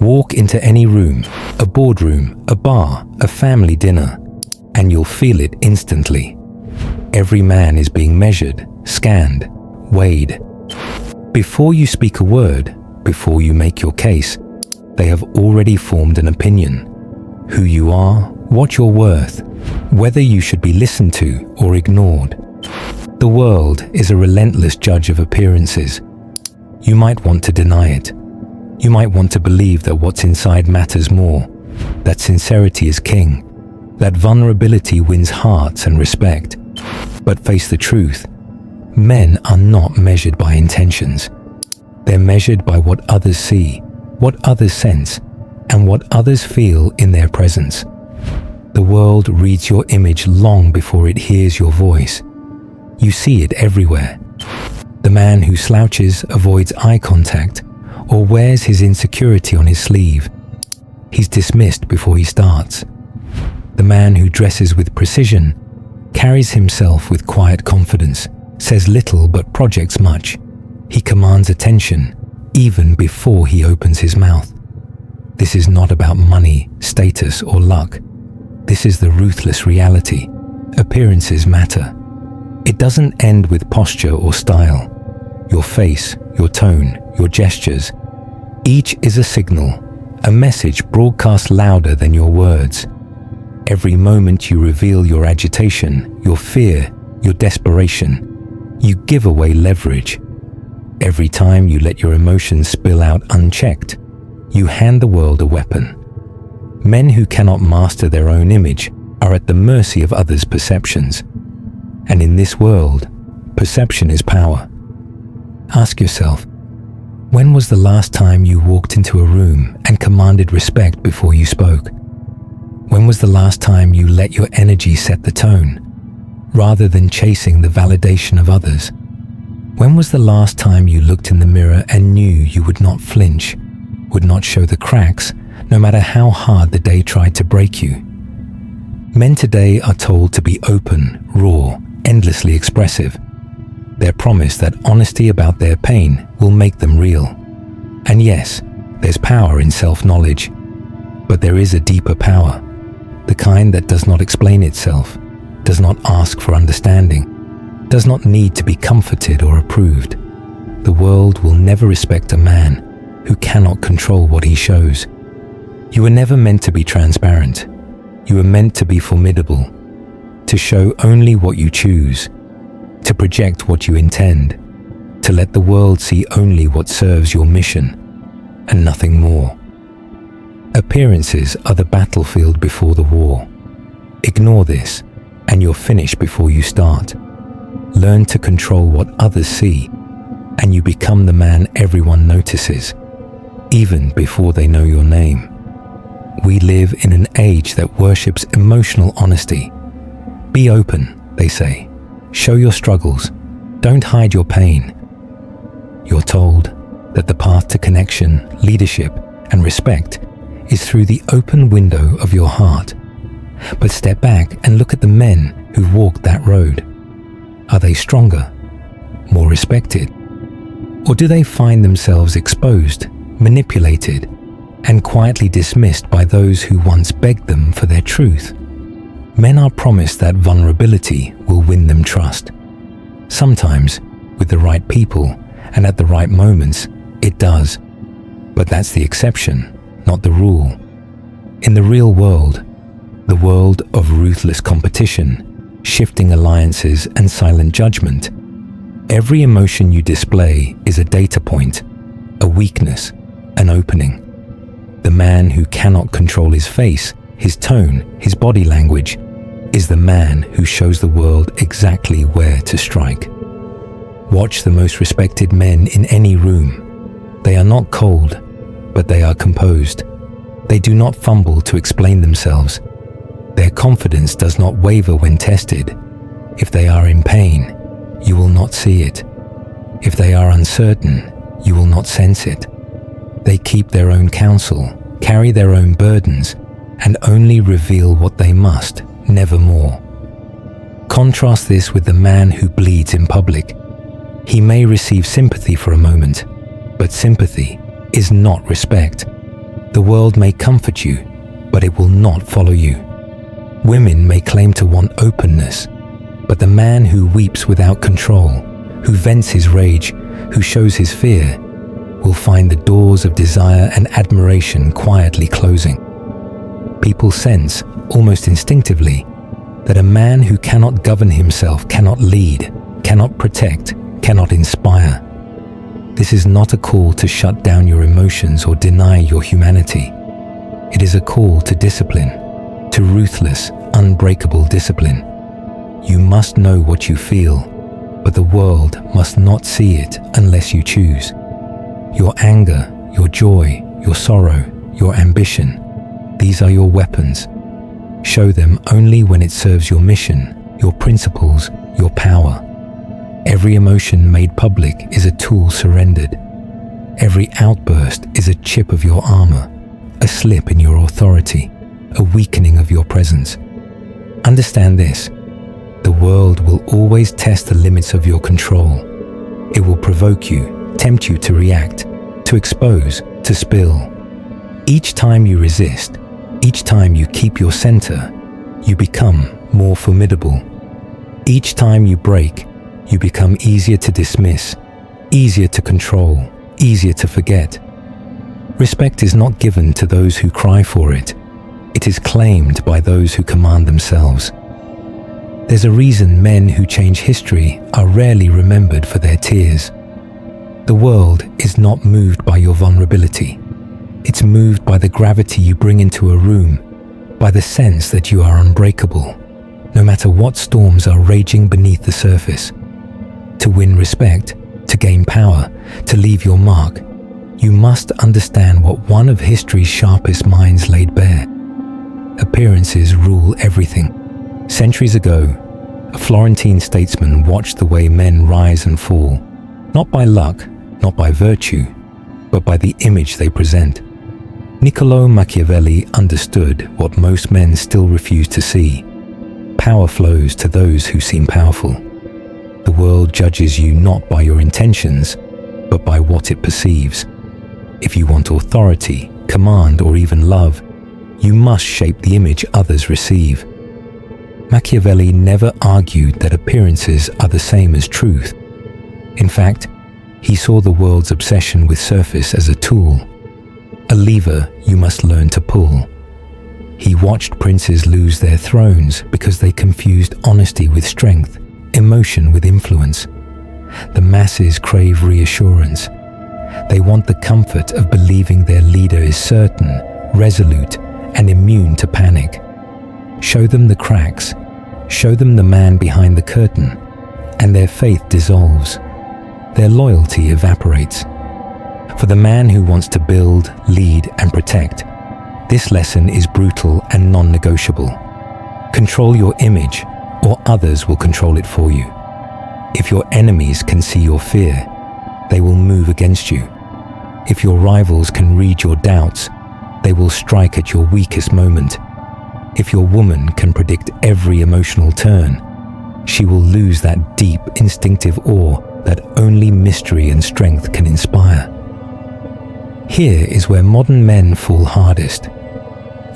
Walk into any room, a boardroom, a bar, a family dinner, and you'll feel it instantly. Every man is being measured, scanned, weighed. Before you speak a word, before you make your case, they have already formed an opinion. Who you are, what you're worth, whether you should be listened to or ignored. The world is a relentless judge of appearances. You might want to deny it. You might want to believe that what's inside matters more, that sincerity is king, that vulnerability wins hearts and respect. But face the truth, men are not measured by intentions. They're measured by what others see, what others sense, and what others feel in their presence. The world reads your image long before it hears your voice. You see it everywhere. The man who slouches, avoids eye contact, or wears his insecurity on his sleeve, he's dismissed before he starts. The man who dresses with precision, carries himself with quiet confidence, says little but projects much. He commands attention even before he opens his mouth. This is not about money, status, or luck. This is the ruthless reality. Appearances matter. It doesn't end with posture or style. Your face, your tone, your gestures, each is a signal, a message broadcast louder than your words. Every moment you reveal your agitation, your fear, your desperation, you give away leverage. Every time you let your emotions spill out unchecked, you hand the world a weapon. Men who cannot master their own image are at the mercy of others' perceptions. And in this world, perception is power. Ask yourself, when was the last time you walked into a room and commanded respect before you spoke? When was the last time you let your energy set the tone, rather than chasing the validation of others? When was the last time you looked in the mirror and knew you would not flinch, would not show the cracks, no matter how hard the day tried to break you? Men today are told to be open, raw, endlessly expressive. They're promised that honesty about their pain will make them real. And yes, there's power in self-knowledge, but there is a deeper power, the kind that does not explain itself, does not ask for understanding, does not need to be comforted or approved. The world will never respect a man who cannot control what he shows. You were never meant to be transparent. You were meant to be formidable, to show only what you choose, to project what you intend, to let the world see only what serves your mission, and nothing more. Appearances are the battlefield before the war. Ignore this, and you're finished before you start. Learn to control what others see, and you become the man everyone notices, even before they know your name. We live in an age that worships emotional honesty. Be open, they say. Show your struggles. Don't hide your pain. You're told that the path to connection, leadership, and respect is through the open window of your heart. But step back and look at the men who've walked that road. Are they stronger, more respected? Or do they find themselves exposed, manipulated, and quietly dismissed by those who once begged them for their truth? Men are promised that vulnerability will win them trust. Sometimes, with the right people and at the right moments, it does. But that's the exception, not the rule. In the real world, the world of ruthless competition, shifting alliances, and silent judgment, every emotion you display is a data point, a weakness, an opening. The man who cannot control his face, his tone, his body language, is the man who shows the world exactly where to strike. Watch the most respected men in any room. They are not cold, but they are composed. They do not fumble to explain themselves. Their confidence does not waver when tested. If they are in pain, you will not see it. If they are uncertain, you will not sense it. They keep their own counsel, carry their own burdens, and only reveal what they must, never more. Contrast this with the man who bleeds in public. He may receive sympathy for a moment, but sympathy is not respect. The world may comfort you, but it will not follow you. Women may claim to want openness, but the man who weeps without control, who vents his rage, who shows his fear, will find the doors of desire and admiration quietly closing. People sense, almost instinctively, that a man who cannot govern himself cannot lead, cannot protect, cannot inspire. This is not a call to shut down your emotions or deny your humanity. It is a call to discipline, to ruthless, unbreakable discipline. You must know what you feel, but the world must not see it unless you choose. Your anger, your joy, your sorrow, your ambition, these are your weapons. Show them only when it serves your mission, your principles, your power. Every emotion made public is a tool surrendered. Every outburst is a chip of your armor, a slip in your authority, a weakening of your presence. Understand this: the world will always test the limits of your control. It will provoke you, tempt you to react, to expose, to spill. Each time you resist, each time you keep your center, you become more formidable. Each time you break, you become easier to dismiss, easier to control, easier to forget. Respect is not given to those who cry for it. It is claimed by those who command themselves. There's a reason men who change history are rarely remembered for their tears. The world is not moved by your vulnerability. It's moved by the gravity you bring into a room, by the sense that you are unbreakable, no matter what storms are raging beneath the surface. To win respect, to gain power, to leave your mark, you must understand what one of history's sharpest minds laid bare. Appearances rule everything. Centuries ago, a Florentine statesman watched the way men rise and fall, not by luck, not by virtue, but by the image they present. Niccolò Machiavelli understood what most men still refuse to see. Power flows to those who seem powerful. The world judges you not by your intentions, but by what it perceives. If you want authority, command, or even love, you must shape the image others receive. Machiavelli never argued that appearances are the same as truth. In fact, he saw the world's obsession with surface as a tool, a lever you must learn to pull. He watched princes lose their thrones because they confused honesty with strength, emotion with influence. The masses crave reassurance. They want the comfort of believing their leader is certain, resolute, and immune to panic. Show them the cracks, show them the man behind the curtain, and their faith dissolves. Their loyalty evaporates. For the man who wants to build, lead, and protect, this lesson is brutal and non-negotiable. Control your image, or others will control it for you. If your enemies can see your fear, they will move against you. If your rivals can read your doubts, they will strike at your weakest moment. If your woman can predict every emotional turn, she will lose that deep, instinctive awe that only mystery and strength can inspire. Here is where modern men fall hardest.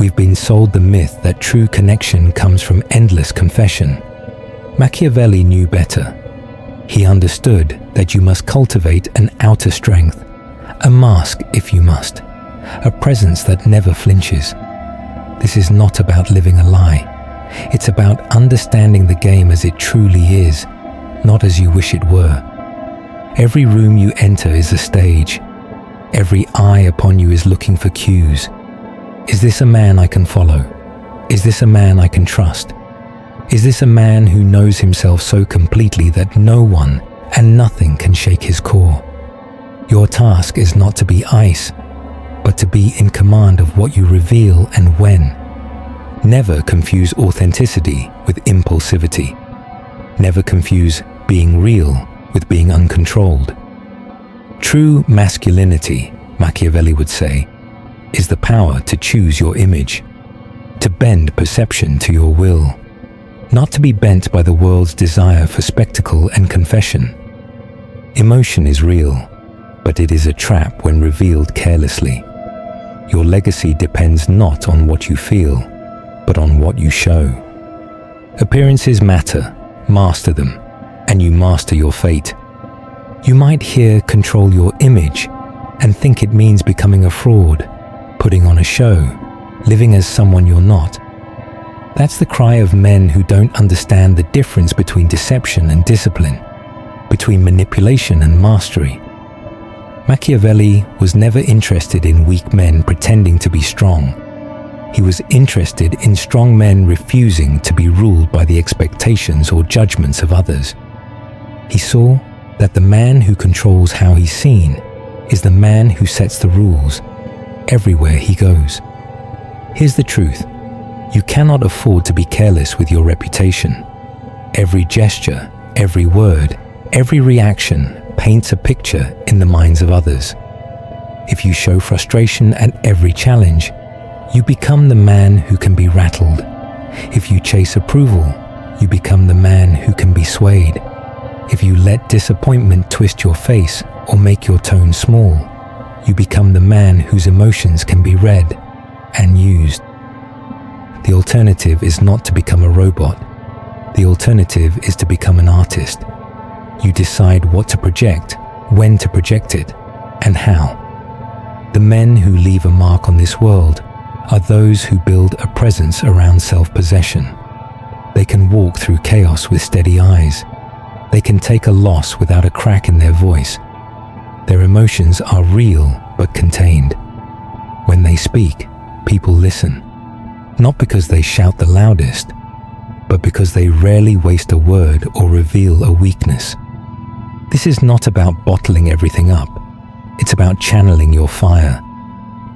We've been sold the myth that true connection comes from endless confession. Machiavelli knew better. He understood that you must cultivate an outer strength, a mask if you must, a presence that never flinches. This is not about living a lie. It's about understanding the game as it truly is, not as you wish it were. Every room you enter is a stage. Every eye upon you is looking for cues. Is this a man I can follow? Is this a man I can trust? Is this a man who knows himself so completely that no one and nothing can shake his core? Your task is not to be ice, but to be in command of what you reveal and when. Never confuse authenticity with impulsivity. Never confuse being real with being uncontrolled. True masculinity, Machiavelli would say, is the power to choose your image, to bend perception to your will, not to be bent by the world's desire for spectacle and confession. Emotion is real, but it is a trap when revealed carelessly. Your legacy depends not on what you feel, but on what you show. Appearances matter, master them, and you master your fate. You might hear control your image and think it means becoming a fraud, putting on a show, living as someone you're not. That's the cry of men who don't understand the difference between deception and discipline, between manipulation and mastery. Machiavelli was never interested in weak men pretending to be strong. He was interested in strong men refusing to be ruled by the expectations or judgments of others. He saw that the man who controls how he's seen is the man who sets the rules everywhere he goes. Here's the truth. You cannot afford to be careless with your reputation. Every gesture, every word, every reaction paints a picture in the minds of others. If you show frustration at every challenge, you become the man who can be rattled. If you chase approval, you become the man who can be swayed. If you let disappointment twist your face or make your tone small, you become the man whose emotions can be read and used. The alternative is not to become a robot. The alternative is to become an artist. You decide what to project, when to project it, and how. The men who leave a mark on this world are those who build a presence around self-possession. They can walk through chaos with steady eyes. They can take a loss without a crack in their voice. Their emotions are real but contained. When they speak, people listen, not because they shout the loudest, but because they rarely waste a word or reveal a weakness. This is not about bottling everything up. It's about channeling your fire.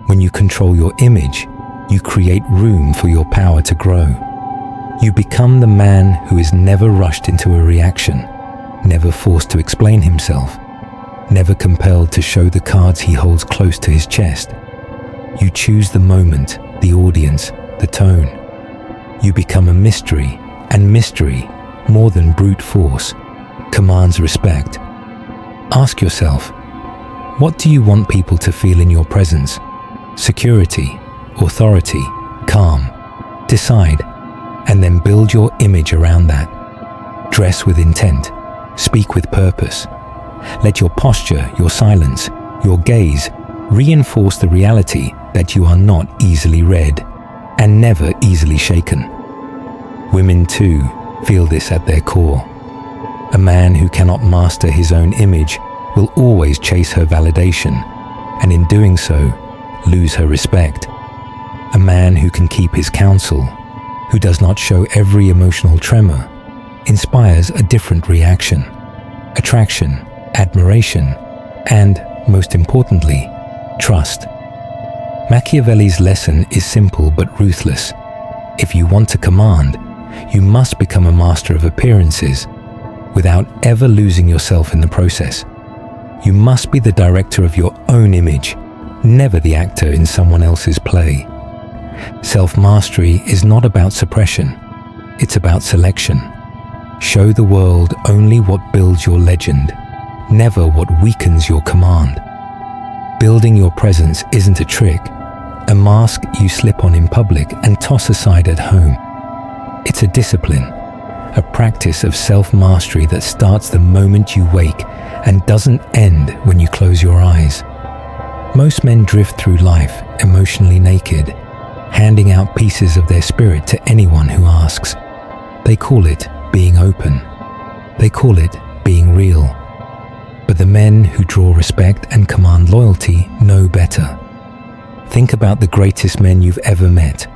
When you control your image, you create room for your power to grow. You become the man who is never rushed into a reaction, never forced to explain himself, never compelled to show the cards he holds close to his chest. You choose the moment, the audience, the tone. You become a mystery, and mystery, more than brute force, commands respect. Ask yourself, what do you want people to feel in your presence? Security, authority, calm. Decide, and then build your image around that. Dress with intent, speak with purpose. Let your posture, your silence, your gaze reinforce the reality that you are not easily read and never easily shaken. Women too feel this at their core. A man who cannot master his own image will always chase her validation, and in doing so, lose her respect. A man who can keep his counsel, who does not show every emotional tremor, inspires a different reaction, attraction, admiration, and, most importantly, trust. Machiavelli's lesson is simple but ruthless. If you want to command, you must become a master of appearances without ever losing yourself in the process. You must be the director of your own image, never the actor in someone else's play. Self-mastery is not about suppression, it's about selection. Show the world only what builds your legend, never what weakens your command. Building your presence isn't a trick, a mask you slip on in public and toss aside at home. It's a discipline, a practice of self-mastery that starts the moment you wake and doesn't end when you close your eyes. Most men drift through life emotionally naked, handing out pieces of their spirit to anyone who asks. They call it being open. They call it being real. But the men who draw respect and command loyalty know better. Think about the greatest men you've ever met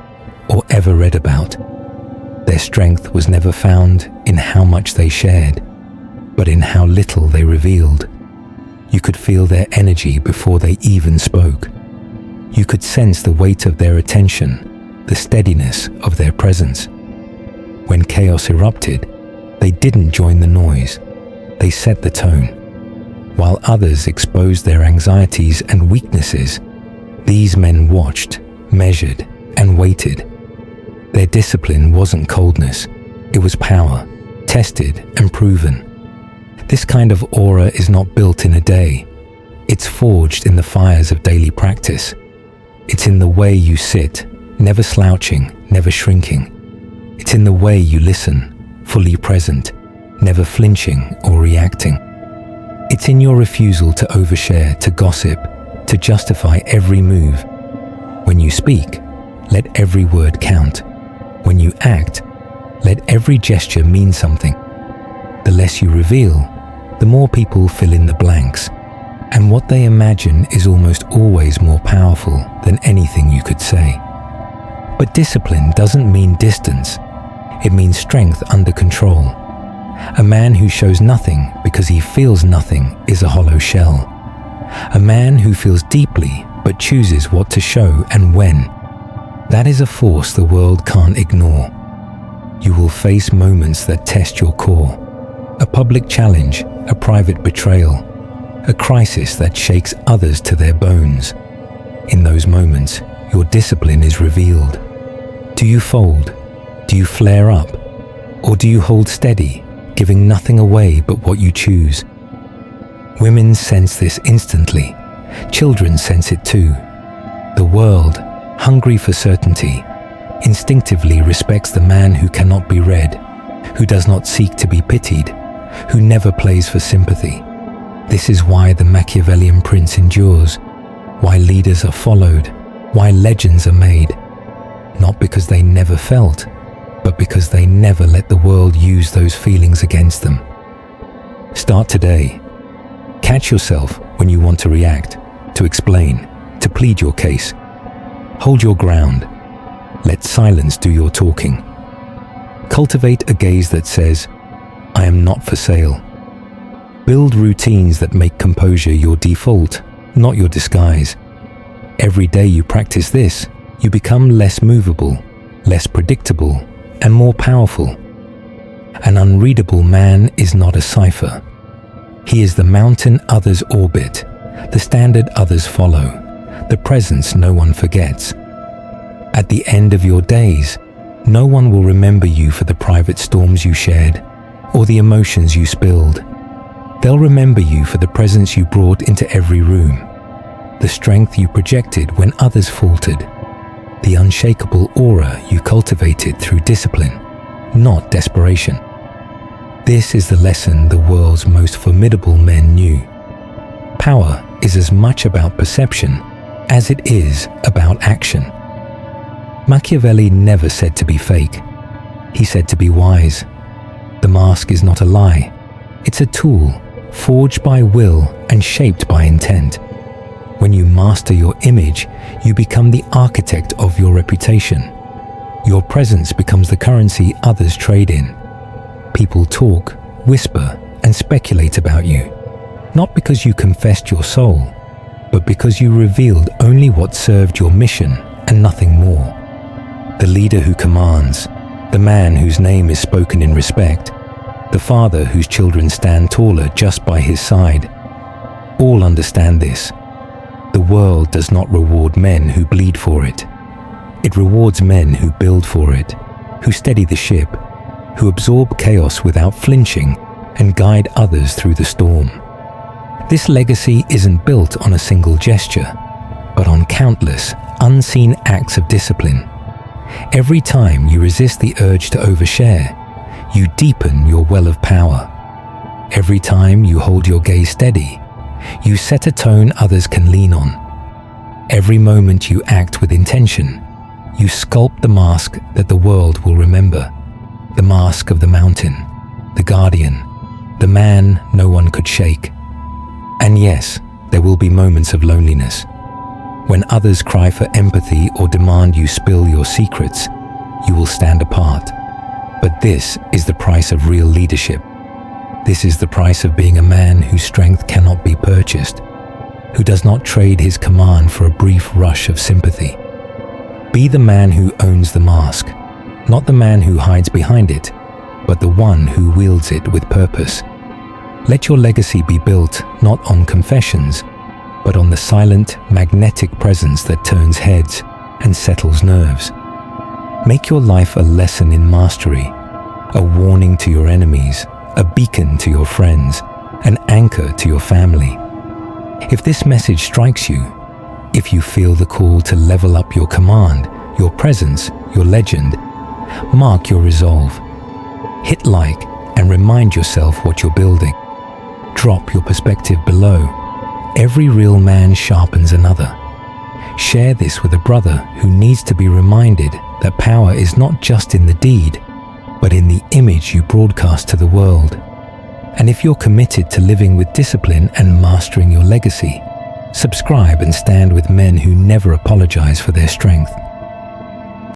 or ever read about. Their strength was never found in how much they shared, but in how little they revealed. You could feel their energy before they even spoke. You could sense the weight of their attention, the steadiness of their presence. When chaos erupted, they didn't join the noise. They set the tone. While others exposed their anxieties and weaknesses, these men watched, measured, and waited. Their discipline wasn't coldness, it was power, tested and proven. This kind of aura is not built in a day. It's forged in the fires of daily practice. It's in the way you sit, never slouching, never shrinking. It's in the way you listen, fully present, never flinching or reacting. It's in your refusal to overshare, to gossip, to justify every move. When you speak, let every word count. When you act, let every gesture mean something. The less you reveal, the more people fill in the blanks. And what they imagine is almost always more powerful than anything you could say. But discipline doesn't mean distance. It means strength under control. A man who shows nothing because he feels nothing is a hollow shell. A man who feels deeply but chooses what to show and when. That is a force the world can't ignore. You will face moments that test your core. A public challenge, a private betrayal, a crisis that shakes others to their bones. In those moments, your discipline is revealed. Do you fold? Do you flare up? Or do you hold steady, giving nothing away but what you choose? Women sense this instantly. Children sense it too. The world, hungry for certainty, instinctively respects the man who cannot be read, who does not seek to be pitied, who never plays for sympathy. This is why the Machiavellian prince endures, why leaders are followed, why legends are made. Not because they never felt, but because they never let the world use those feelings against them. Start today. Catch yourself when you want to react, to explain, to plead your case. Hold your ground. Let silence do your talking. Cultivate a gaze that says, I am not for sale. Build routines that make composure your default, not your disguise. Every day you practice this, you become less movable, less predictable, and more powerful. An unreadable man is not a cipher. He is the mountain others orbit, the standard others follow, the presence no one forgets. At the end of your days, no one will remember you for the private storms you shared or the emotions you spilled. They'll remember you for the presence you brought into every room, the strength you projected when others faltered, the unshakable aura you cultivated through discipline, not desperation. This is the lesson the world's most formidable men knew. Power is as much about perception as it is about action. Machiavelli never said to be fake. He said to be wise. The mask is not a lie. It's a tool, forged by will and shaped by intent. When you master your image, you become the architect of your reputation. Your presence becomes the currency others trade in. People talk, whisper, and speculate about you, not because you confessed your soul, but because you revealed only what served your mission and nothing more. The leader who commands, the man whose name is spoken in respect, the father whose children stand taller just by his side, all understand this. The world does not reward men who bleed for it. It rewards men who build for it, who steady the ship, who absorb chaos without flinching and guide others through the storm. This legacy isn't built on a single gesture, but on countless, unseen acts of discipline. Every time you resist the urge to overshare, you deepen your well of power. Every time you hold your gaze steady, you set a tone others can lean on. Every moment you act with intention, you sculpt the mask that the world will remember. The mask of the mountain, the guardian, the man no one could shake. And yes, there will be moments of loneliness. When others cry for empathy or demand you spill your secrets, you will stand apart. But this is the price of real leadership. This is the price of being a man whose strength cannot be purchased, who does not trade his command for a brief rush of sympathy. Be the man who owns the mask, not the man who hides behind it, but the one who wields it with purpose. Let your legacy be built not on confessions, but on the silent, magnetic presence that turns heads and settles nerves. Make your life a lesson in mastery, a warning to your enemies, a beacon to your friends, an anchor to your family. If this message strikes you, If you feel the call to level up your command, your presence, your legend, mark your resolve. Hit like and remind yourself what you're building. Drop your perspective below. Every real man sharpens another. Share this with a brother who needs to be reminded that power is not just in the deed, but in the image you broadcast to the world. And if you're committed to living with discipline and mastering your legacy, subscribe and stand with men who never apologize for their strength.